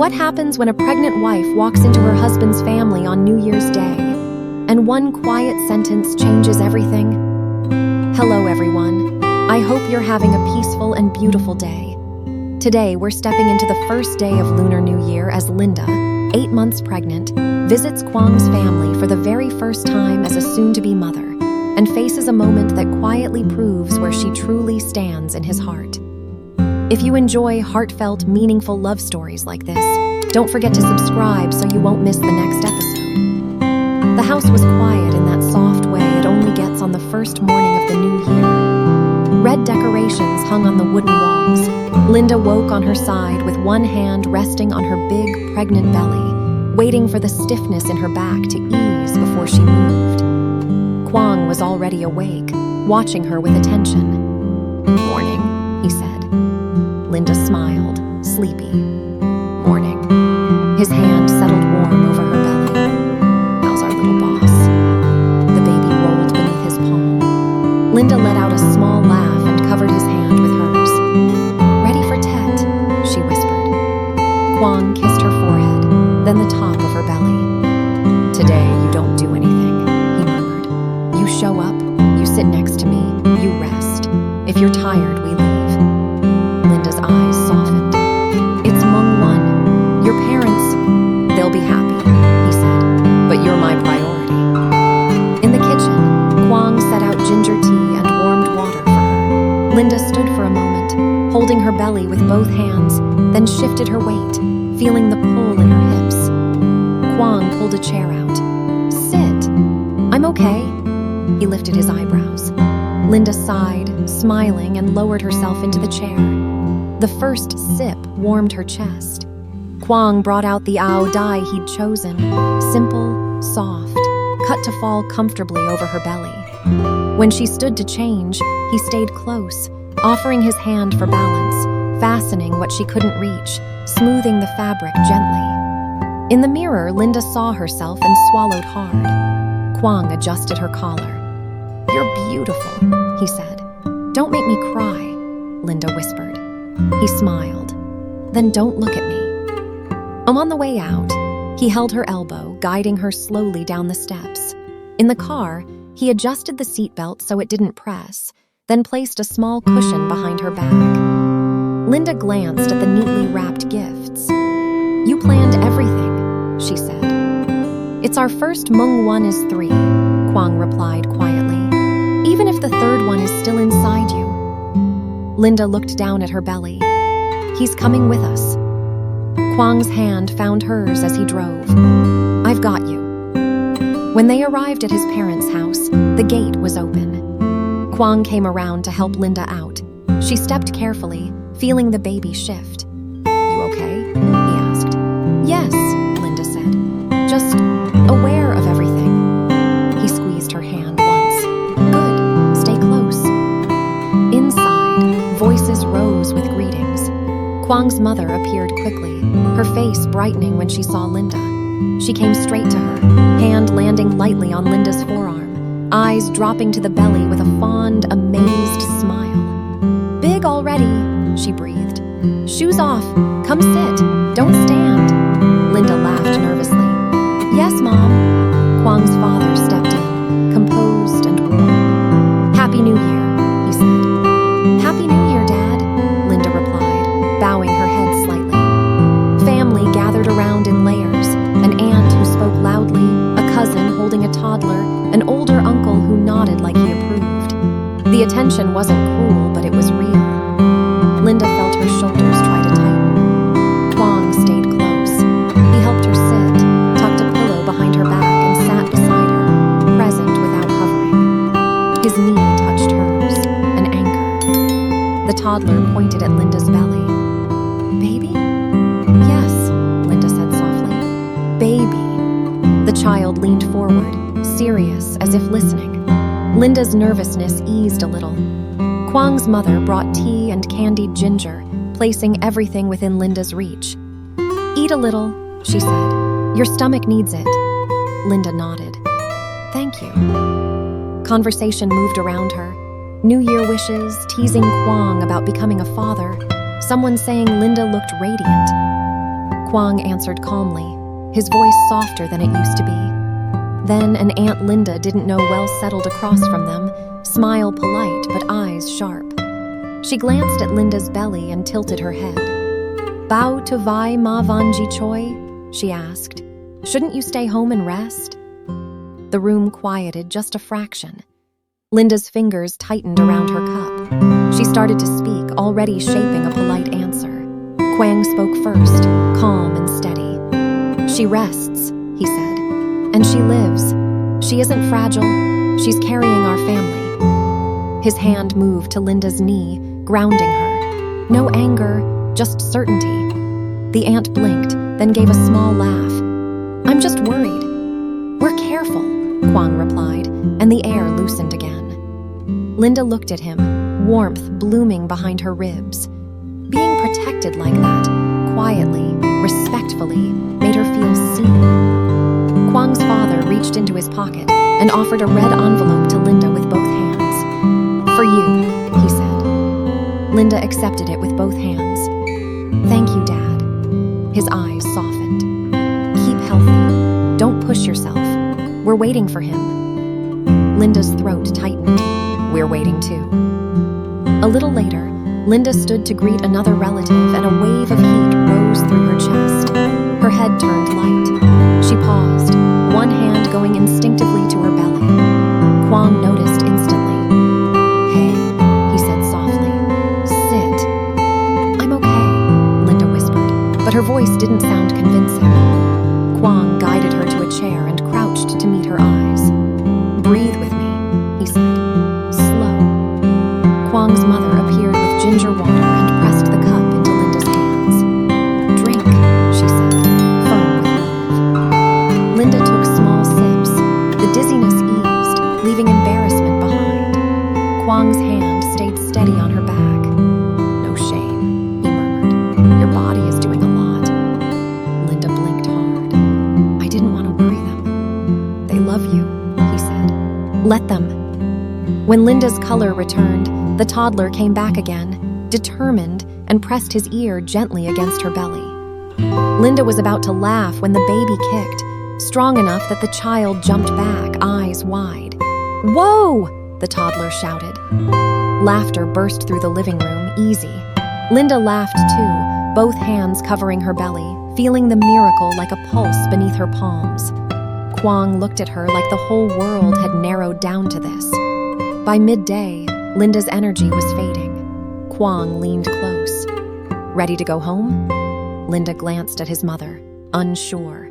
What happens when a pregnant wife walks into her husband's family on New Year's Day, and one quiet sentence changes everything? Hello, everyone. I hope you're having a peaceful and beautiful day. Today, we're stepping into the first day of Lunar New Year as Linda, 8 months pregnant, visits Quang's family for the very first time as a soon-to-be mother, and faces a moment that quietly proves where she truly stands in his heart. If you enjoy heartfelt, meaningful love stories like this, don't forget to subscribe so you won't miss the next episode. The house was quiet in that soft way it only gets on the first morning of the new year. Red decorations hung on the wooden walls. Linda woke on her side with one hand resting on her big, pregnant belly, waiting for the stiffness in her back to ease before she moved. Quang was already awake, watching her with attention. "Morning," he said. Linda smiled, sleepy. "Morning." His hand settled warm over her belly. "How's our little boss?" The baby rolled beneath his palm. Linda let out a small laugh and covered his hand with hers. "Ready for Tet," she whispered. Quang kissed her forehead, then the top of her belly. "Today you don't do anything," he murmured. "You show up, you sit next to me, you rest. If you're tired, we leave." Linda's eyes softened. "It's Mung One. Your parents, they'll be happy," he said. "But you're my priority." In the kitchen, Quang set out ginger tea and warmed water for her. Linda stood for a moment, holding her belly with both hands, then shifted her weight, feeling the pull in her hips. Quang pulled a chair out. "Sit. I'm okay." He lifted his eyebrows. Linda sighed, smiling, and lowered herself into the chair. The first sip warmed her chest. Quang brought out the ao dai he'd chosen, simple, soft, cut to fall comfortably over her belly. When she stood to change, he stayed close, offering his hand for balance, fastening what she couldn't reach, smoothing the fabric gently. In the mirror, Linda saw herself and swallowed hard. Quang adjusted her collar. "You're beautiful," he said. "Don't make me cry," Linda whispered. He smiled. "Then don't look at me." On the way out, he held her elbow, guiding her slowly down the steps. In the car, he adjusted the seatbelt so it didn't press, then placed a small cushion behind her back. Linda glanced at the neatly wrapped gifts. "You planned everything," she said. "It's our first Mung One is 3, Quang replied quietly. "Even if the third one is still inside you." Linda looked down at her belly. "He's coming with us." Quang's hand found hers as he drove. "I've got you." When they arrived at his parents' house, the gate was open. Quang came around to help Linda out. She stepped carefully, feeling the baby shift. "You okay?" he asked. "Yes," Linda said. "Just aware of everything." He squeezed her hand once. "Good, stay close." Inside, voices rose with greetings. Quang's mother appeared quickly, her face brightening when she saw Linda. She came straight to her, hand landing lightly on Linda's forearm, eyes dropping to the belly with a fond, amazed smile. "Big already," she breathed. "Shoes off, come sit, don't stand." Linda laughed nervously. "Yes, Mom." Quang's father stepped in, composed and warm. "Happy New Year," he said. "Happy New Year, Dad," Linda replied, bowing her head slightly. Family gathered around in layers, an aunt who spoke loudly, a cousin holding a toddler, an older uncle who nodded like he approved. The attention wasn't cruel, but it was real. Linda felt her shoulders try to tighten. Quang stayed close. He helped her sit, tucked a pillow behind her back, and sat beside her, present without hovering. His knee touched hers, an anchor. The toddler pointed at Linda's belly. "Baby?" "Yes," Linda said softly. "Baby." The child leaned forward, serious, as if listening. Linda's nervousness eased a little. Quang's mother brought tea and candied ginger, placing everything within Linda's reach. "Eat a little," she said. "Your stomach needs it." Linda nodded. "Thank you." Conversation moved around her. New Year wishes, teasing Quang about becoming a father, someone saying Linda looked radiant. Quang answered calmly, his voice softer than it used to be. Then an Aunt Linda didn't know well settled across from them, smile polite but eyes sharp. She glanced at Linda's belly and tilted her head. "Bao to vai ma vanji choi?" she asked. "Shouldn't you stay home and rest?" The room quieted just a fraction. Linda's fingers tightened around her cup. She started to speak, already shaping a polite answer. Quang spoke first, calm and steady. "She rests," he said, "and she lives. She isn't fragile. She's carrying our family." His hand moved to Linda's knee, grounding her. No anger, just certainty. The aunt blinked, then gave a small laugh. "I'm just worried." "We're careful," Quang replied, and the air loosened again. Linda looked at him, warmth blooming behind her ribs. Being protected like that, quietly, respectfully, made her feel seen. Quang's father reached into his pocket and offered a red envelope to Linda with both hands. "For you," he said. Linda accepted it with both hands. "Thank you, Dad." His eyes softened. "Keep healthy. Don't push yourself. We're waiting for him." Linda's throat tightened. "We're waiting too." A little later, Linda stood to greet another relative and a wave of heat rose through her chest. Her head turned light. She paused, one hand going instinctively to her belly. Quang noticed instantly. "Hey," he said softly. "Sit." "I'm okay," Linda whispered, but her voice didn't sound convincing. Quang guided her to a chair and crouched to meet her eyes. "Breathe with me," he said. "Slow." Quang's mother appeared with ginger water and pressed the cup into Linda's hands. "Drink," she said, firm with love. Linda took small sips. The dizziness eased, leaving embarrassment behind. Quang's hand stayed steady on her back. "No shame," he murmured. "Your body is doing a lot." Linda blinked hard. "I didn't want to worry them. They love you," he said. "Let them." When Linda's color returned, the toddler came back again, determined, and pressed his ear gently against her belly. Linda was about to laugh when the baby kicked, strong enough that the child jumped back, eyes wide. "Whoa!" the toddler shouted. Laughter burst through the living room, easy. Linda laughed too, both hands covering her belly, feeling the miracle like a pulse beneath her palms. Quang looked at her like the whole world had narrowed down to this. By midday, Linda's energy was fading. Quang leaned close. "Ready to go home?" Linda glanced at his mother, unsure.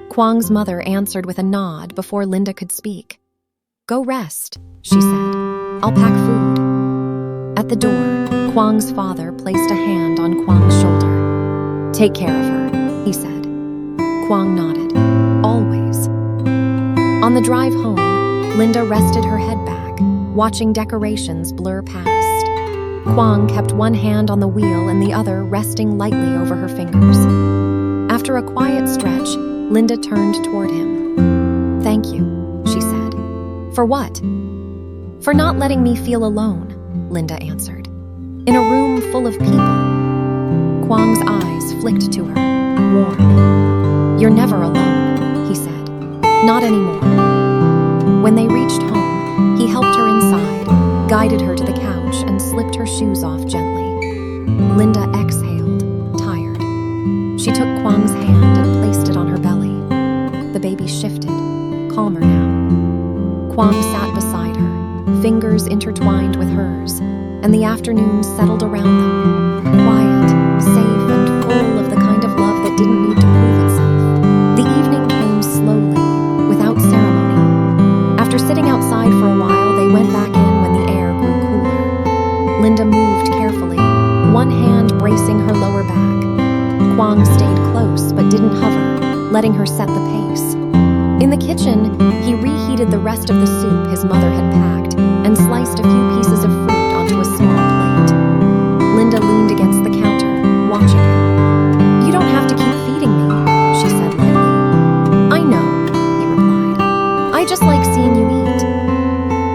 Quang's mother answered with a nod before Linda could speak. "Go rest," she said. "I'll pack food." At the door, Quang's father placed a hand on Quang's shoulder. "Take care of her," he said. Quang nodded. "Always." On the drive home, Linda rested her head back, watching decorations blur past. Quang kept one hand on the wheel and the other resting lightly over her fingers. After a quiet stretch, Linda turned toward him. "Thank you," she said. "For what?" "For not letting me feel alone," Linda answered. "In a room full of people." Quang's eyes flicked to her, warm. "You're never alone," he said. "Not anymore." When they reached home, he helped her inside, guided her to the couch, and slipped her shoes off gently. Linda exhaled, tired. She took Quang's hand and placed it on her belly. The baby shifted, calmer now. Quang sat beside her, fingers intertwined with hers, and the afternoon settled around them, quiet, safe, and full of the kind of love that didn't need to prove itself. The evening came slowly, without ceremony. After sitting outside for a while, they went back in when the air grew cooler. Linda moved carefully, one hand bracing her lower back. Quang stayed close but didn't hover, letting her set the pace. In the kitchen, he reheated the rest of the soup his mother had packed and sliced a few pieces of fruit onto a small plate. Linda leaned against the counter, watching him. "You don't have to keep feeding me," she said lightly. "I know," he replied. "I just like seeing you eat."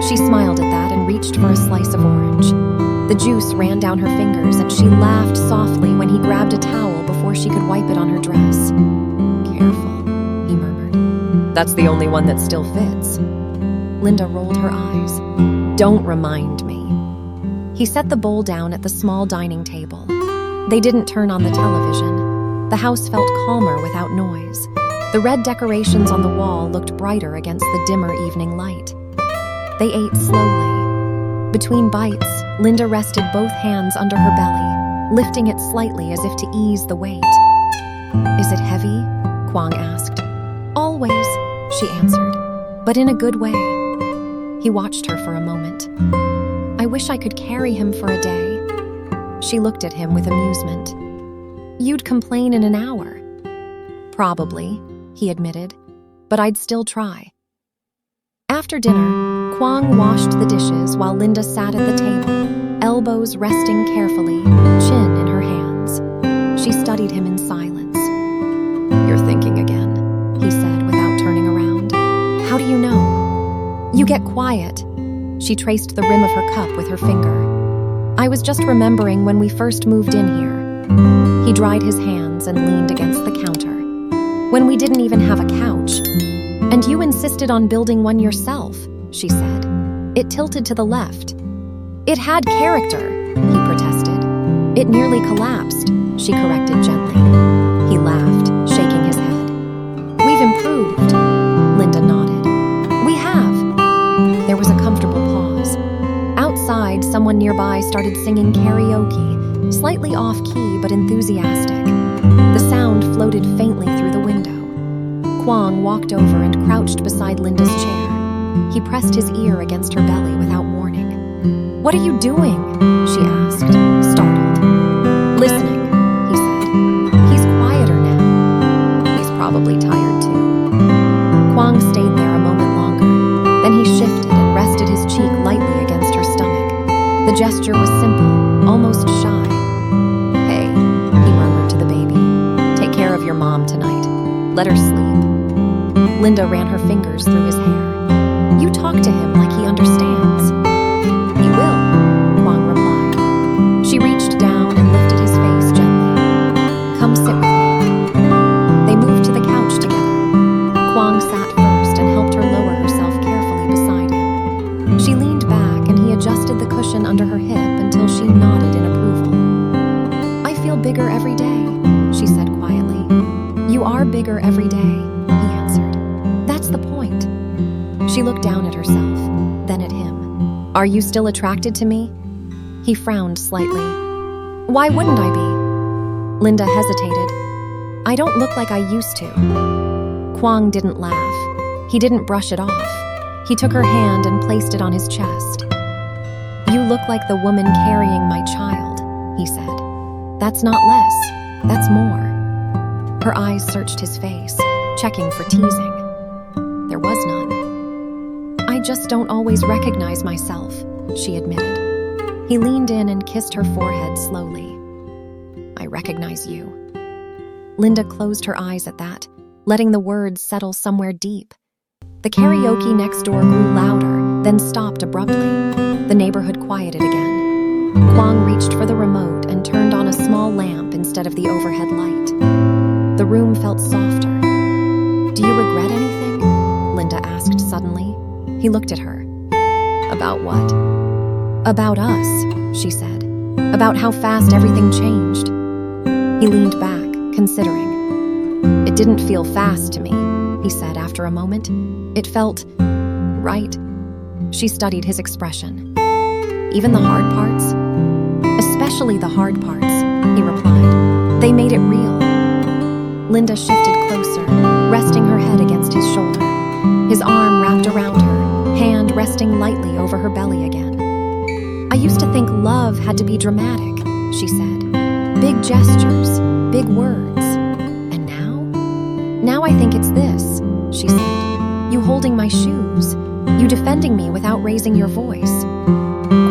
She smiled at that and reached for a slice of orange. The juice ran down her fingers, and she laughed softly when he grabbed a towel before she could wipe it on her dress. "Careful," he murmured. "That's the only one that still fits." Linda rolled her eyes. "Don't remind me." He set the bowl down at the small dining table. They didn't turn on the television. The house felt calmer without noise. The red decorations on the wall looked brighter against the dimmer evening light. They ate slowly. Between bites, Linda rested both hands under her belly, lifting it slightly as if to ease the weight. "Is it heavy?" Quang asked. "Always," she answered, "but in a good way." He watched her for a moment. "I wish I could carry him for a day." She looked at him with amusement. "You'd complain in an hour." "Probably," he admitted, "but I'd still try." After dinner, Quang washed the dishes while Linda sat at the table, elbows resting carefully, chin in her hands. She studied him in silence. "You're thinking again," he said without turning around. "How do you know?" "You get quiet." She traced the rim of her cup with her finger. "I was just remembering when we first moved in here." He dried his hands and leaned against the counter. "When we didn't even have a couch. And you insisted on building one yourself," she said. "It tilted to the left." "It had character," he protested. "It nearly collapsed," she corrected gently. He laughed, shaking his head. "We've improved." Linda nodded. "We have." There was a comfortable pause. Outside, someone nearby started singing karaoke, slightly off-key but enthusiastic. The sound floated faintly through the window. Quang walked over and crouched beside Linda's chair. He pressed his ear against her belly without warning. "What are you doing?" she asked, startled. "Listening," he said. "He's quieter now." "He's probably tired too." Quang stayed there a moment longer. Then he shifted and rested his cheek lightly against her stomach. The gesture was simple, almost shy. "Hey," he murmured to the baby. "Take care of your mom tonight. Let her sleep." Linda ran her fingers through his hair. "You talk to him like he understands." "He will," Quang replied. She reached down and lifted his face gently. "Come sit with me." They moved to the couch together. Quang sat first and helped her lower herself carefully beside him. She leaned back and he adjusted the cushion under her hip until she nodded in approval. "I feel bigger every day," she said quietly. "You are bigger every day," he answered. "That's the point." She looked down at herself, then at him. "Are you still attracted to me?" He frowned slightly. "Why wouldn't I be?" Linda hesitated. "I don't look like I used to." Quang didn't laugh. He didn't brush it off. He took her hand and placed it on his chest. "You look like the woman carrying my child," he said. "That's not less, that's more." Her eyes searched his face, checking for teasing. There was none. "I just don't always recognize myself," she admitted. He leaned in and kissed her forehead slowly. "I recognize you." Linda closed her eyes at that, letting the words settle somewhere deep. The karaoke next door grew louder, then stopped abruptly. The neighborhood quieted again. Quang reached for the remote and turned on a small lamp instead of the overhead light. The room felt softer. "Do you regret anything?" Linda asked suddenly. He looked at her. "About what?" "About us," she said. "About how fast everything changed." He leaned back, considering. "It didn't feel fast to me," he said after a moment. "It felt right." She studied his expression. "Even the hard parts?" "Especially the hard parts," he replied. "They made it real." Linda shifted closer, resting her head against his shoulder. His arm wrapped around her, hand resting lightly over her belly again. "I used to think love had to be dramatic," she said. "Big gestures, big words. And now? Now I think it's this," she said. "You holding my shoes, you defending me without raising your voice."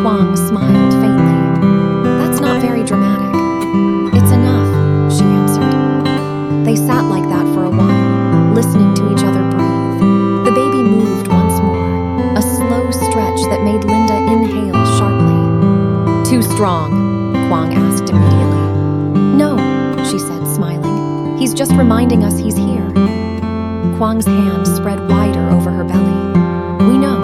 Quang smiled faintly. "That's not very dramatic." "It's enough," she answered. They sat like that for a while, listening to each other breathe. The baby moved once more, a slow stretch that made Linda inhale sharply. "Too strong." He's just reminding us he's here. Quang's hand spread wider over her belly. We know.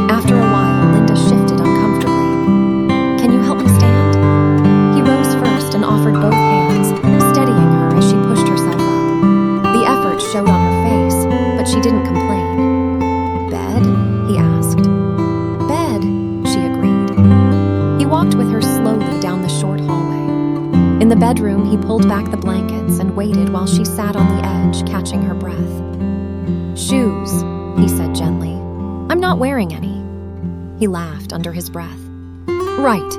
After a while, Linda shifted uncomfortably. Can you help me stand? He rose first and offered both hands, steadying her as she pushed herself up. The effort showed on her face, but she didn't complain. Bed? He asked. Bed, she agreed. He walked with her slowly down the short hallway. In the bedroom, he pulled back the blankets and waited while she sat on the edge, catching her breath. Shoes, he said gently. I'm not wearing any. He laughed under his breath. Right.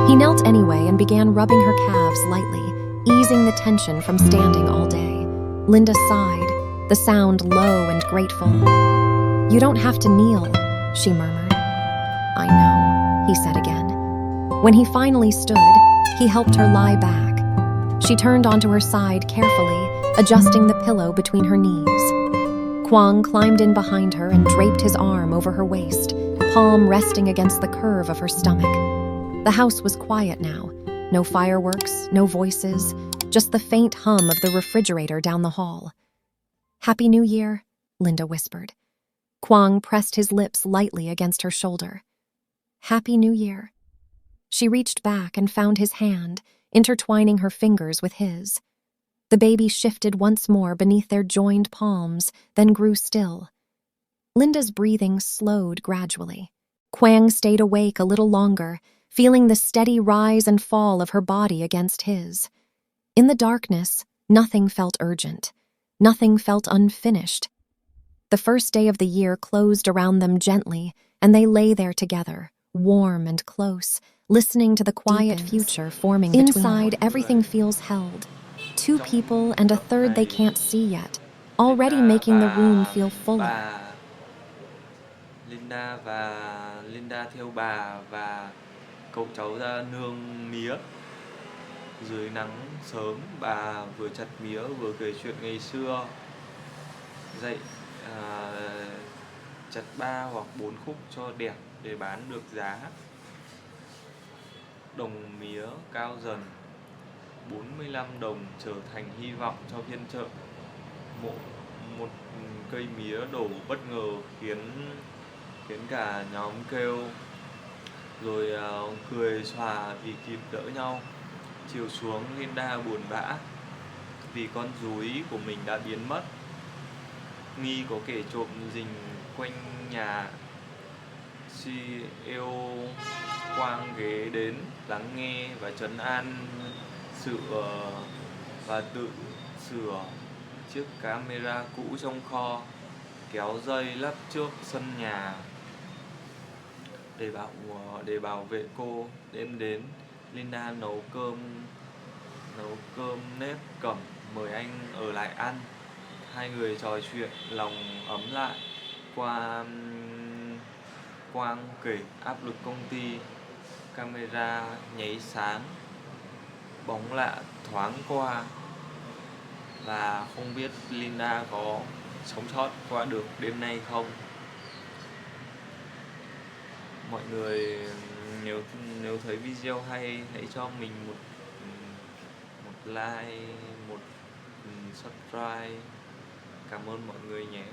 He knelt anyway and began rubbing her calves lightly, easing the tension from standing all day. Linda sighed, the sound low and grateful. You don't have to kneel, she murmured. I know, he said again. When he finally stood, he helped her lie back. She turned onto her side carefully, adjusting the pillow between her knees. Quang climbed in behind her and draped his arm over her waist, palm resting against the curve of her stomach. The house was quiet now. No fireworks, no voices, just the faint hum of the refrigerator down the hall. Happy New Year, Linda whispered. Quang pressed his lips lightly against her shoulder. Happy New Year. She reached back and found his hand, intertwining her fingers with his. The baby shifted once more beneath their joined palms, then grew still. Linda's breathing slowed gradually. Quang stayed awake a little longer, feeling the steady rise and fall of her body against his. In the darkness, nothing felt urgent. Nothing felt unfinished. The first day of the year closed around them gently, and they lay there together, warm and close, listening to the quiet future forming between them. Inside, everything feels held. Two people and a third they can't see yet, already making the room feel fuller. Linda và Linda theo bà và cậu cháu ra nương mía. Dưới nắng sớm, bà vừa chặt mía vừa kể chuyện ngày xưa. Dậy chặt 3 hoặc 4 khúc cho đẹp để bán được giá. Đồng mía cao dần, 45 đồng trở thành hy vọng cho phiên chợ. Một cây mía đổ bất ngờ khiến cả nhóm kêu, rồi cười xòa vì kịp đỡ nhau. Chiều xuống, Linda buồn bã vì con rúi của mình đã biến mất. Nghi có kẻ trộm rình quanh nhà. CEO Quang ghé đến lắng nghe và trấn an và tự sửa chiếc camera cũ trong kho, kéo dây lắp trước sân nhà để bảo vệ cô. Đêm đến, Linda nấu cơm nếp cẩm mời anh ở lại ăn. Hai người trò chuyện lòng ấm lại. Quang kể áp lực công ty, camera nháy sáng, bóng lạ thoáng qua, và không biết Linda có sống sót qua được đêm nay không. Mọi người nếu thấy video hay, hãy cho mình một like, một subscribe. Cảm ơn mọi người nhé.